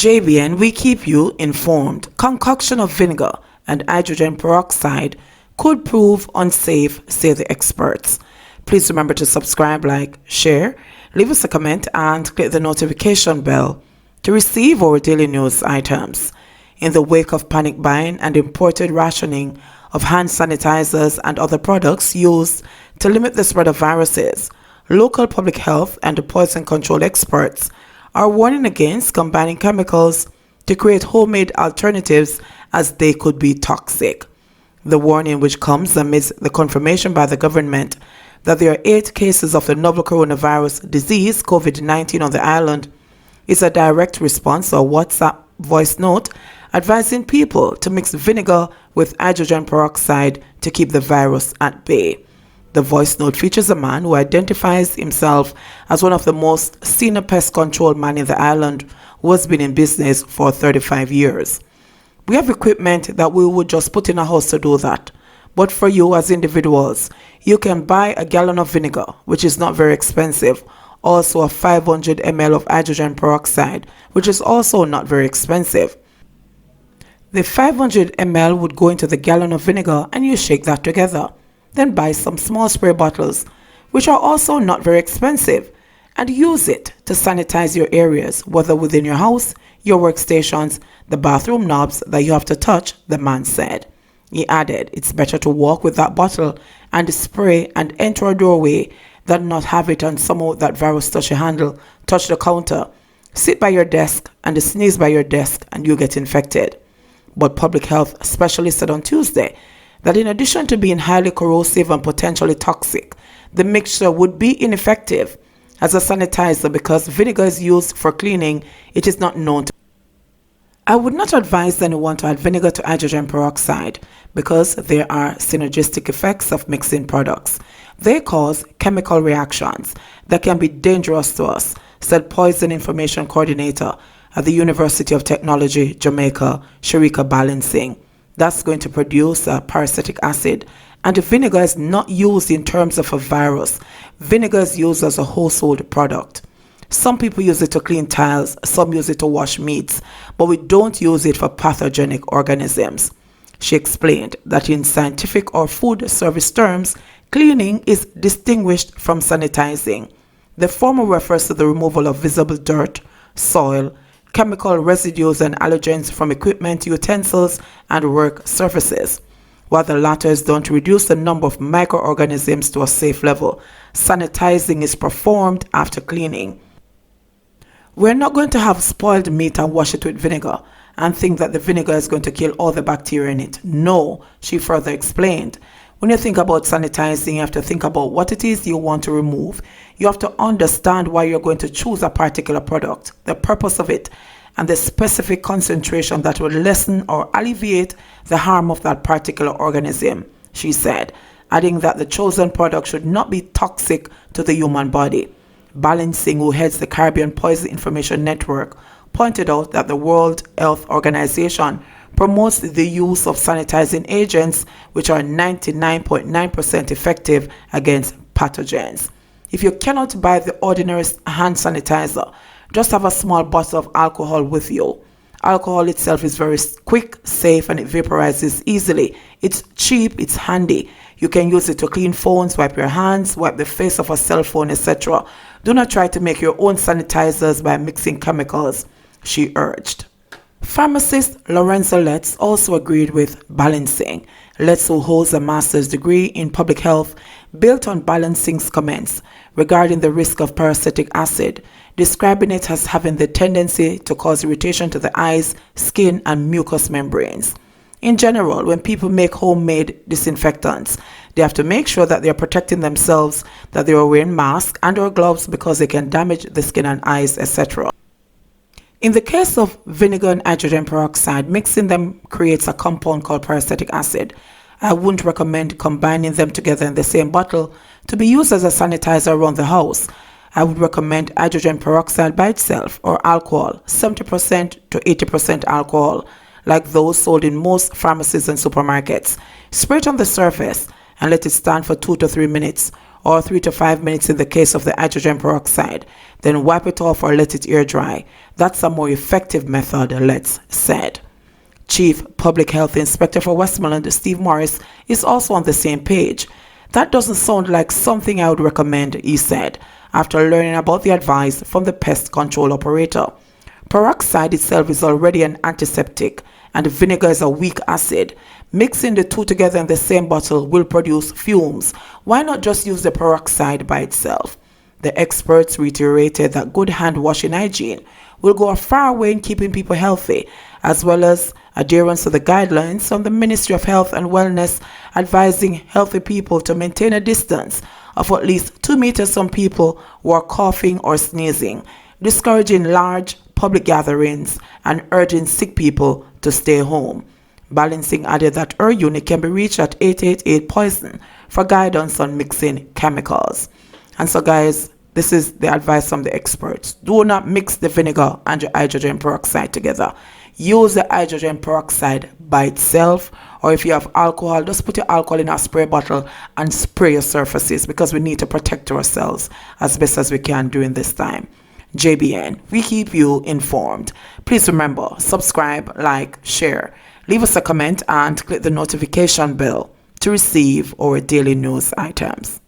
JBN, we keep you informed. Concoction of vinegar and hydrogen peroxide could prove unsafe, say the experts. Please remember to subscribe, like, share, leave us a comment, and click the notification bell to receive our daily news items. In the wake of panic buying and imported rationing of hand sanitizers and other products used to limit the spread of viruses, local public health and poison control experts are warning against combining chemicals to create homemade alternatives as they could be toxic. The warning, which comes amidst the confirmation by the government that there are 8 cases of the novel coronavirus disease, COVID-19, on the island, is a direct response to a WhatsApp voice note advising people to mix vinegar with hydrogen peroxide to keep the virus at bay. The voice note features a man who identifies himself as one of the most senior pest control men in the island, who has been in business for 35 years. We have equipment that we would just put in a house to do that. But for you as individuals, you can buy a gallon of vinegar, which is not very expensive, also a 500 ml of hydrogen peroxide, which is also not very expensive. The 500 ml would go into the gallon of vinegar and you shake that together. Then buy some small spray bottles, which are also not very expensive, and use it to sanitize your areas, whether within your house, your workstations, the bathroom knobs that you have to touch, the man said. He added, it's better to walk with that bottle and spray and enter a doorway than not have it and somehow that virus touch a handle, touch the counter, sit by your desk and sneeze by your desk and you get infected. But public health specialists said on Tuesday that in addition to being highly corrosive and potentially toxic, the mixture would be ineffective as a sanitizer because vinegar is used for cleaning. It is not known to. I would not advise anyone to add vinegar to hydrogen peroxide because there are synergistic effects of mixing products. They cause chemical reactions that can be dangerous to us, said Poison Information Coordinator at the University of Technology, Jamaica, Sharika Balancing. That's going to produce a parasitic acid, and the vinegar is not used in terms of a virus. Vinegar is used as a household product. Some people use it to clean tiles, some use it to wash meats, but we don't use it for pathogenic organisms. She explained that in scientific or food service terms, cleaning is distinguished from sanitizing. The former refers to the removal of visible dirt, soil, chemical residues and allergens from equipment, utensils, and work surfaces, while the latter is done to reduce the number of microorganisms to a safe level. Sanitizing is performed after cleaning. We're not going to have spoiled meat and wash it with vinegar and think that the vinegar is going to kill all the bacteria in it. No, she further explained. When you think about sanitizing, you have to think about what it is you want to remove. You have to understand why you're going to choose a particular product, the purpose of it, and the specific concentration that will lessen or alleviate the harm of that particular organism, she said, adding that the chosen product should not be toxic to the human body. Balancing, who heads the Caribbean Poison Information Network, pointed out that the World Health Organization promotes the use of sanitizing agents which are 99.9% effective against pathogens. If you cannot buy the ordinary hand sanitizer, just have a small bottle of alcohol with you. Alcohol itself is very quick, safe, and it vaporizes easily. It's cheap, it's handy. You can use it to clean phones, wipe your hands, wipe the face of a cell phone, etc. Do not try to make your own sanitizers by mixing chemicals, she urged. Pharmacist Lorenzo Letts also agreed with Balancing. Letts, who holds a master's degree in public health, built on Balancing's comments regarding the risk of parasitic acid, describing it as having the tendency to cause irritation to the eyes, skin, and mucous membranes. In general, when people make homemade disinfectants, they have to make sure that they are protecting themselves, that they are wearing masks and or gloves because they can damage the skin and eyes, etc. In the case of vinegar and hydrogen peroxide, mixing them creates a compound called parasitic acid. I wouldn't recommend combining them together in the same bottle to be used as a sanitizer around the house. I would recommend hydrogen peroxide by itself or alcohol, 70% to 80% alcohol, like those sold in most pharmacies and supermarkets. Spray it on the surface and let it stand for 2 to 3 minutes, or 3 to 5 minutes in the case of the hydrogen peroxide. then wipe it off or let it air dry. That's a more effective method, Letts said. Chief Public Health Inspector for Westmoreland, Steve Morris, is also on the same page. That doesn't sound like something I would recommend, he said, after learning about the advice from the pest control operator. Peroxide itself is already an antiseptic, and vinegar is a weak acid. Mixing the two together in the same bottle will produce fumes. Why not just use the peroxide by itself? The experts reiterated that good hand washing hygiene will go a far way in keeping people healthy, as well as adherence to the guidelines from the Ministry of Health and Wellness advising healthy people to maintain a distance of at least 2 meters from people who are coughing or sneezing, discouraging large public gatherings and urging sick people to stay home. Balancing added that her unit can be reached at 888 Poison for guidance on mixing chemicals. And so guys, this is the advice from the experts. Do not mix the vinegar and your hydrogen peroxide together. Use the hydrogen peroxide by itself, or if you have alcohol, just put your alcohol in a spray bottle and spray your surfaces, because we need to protect ourselves as best as we can during this time. JBN, we keep you informed. Please remember, subscribe, like, share, leave us a comment and click the notification bell to receive our daily news items.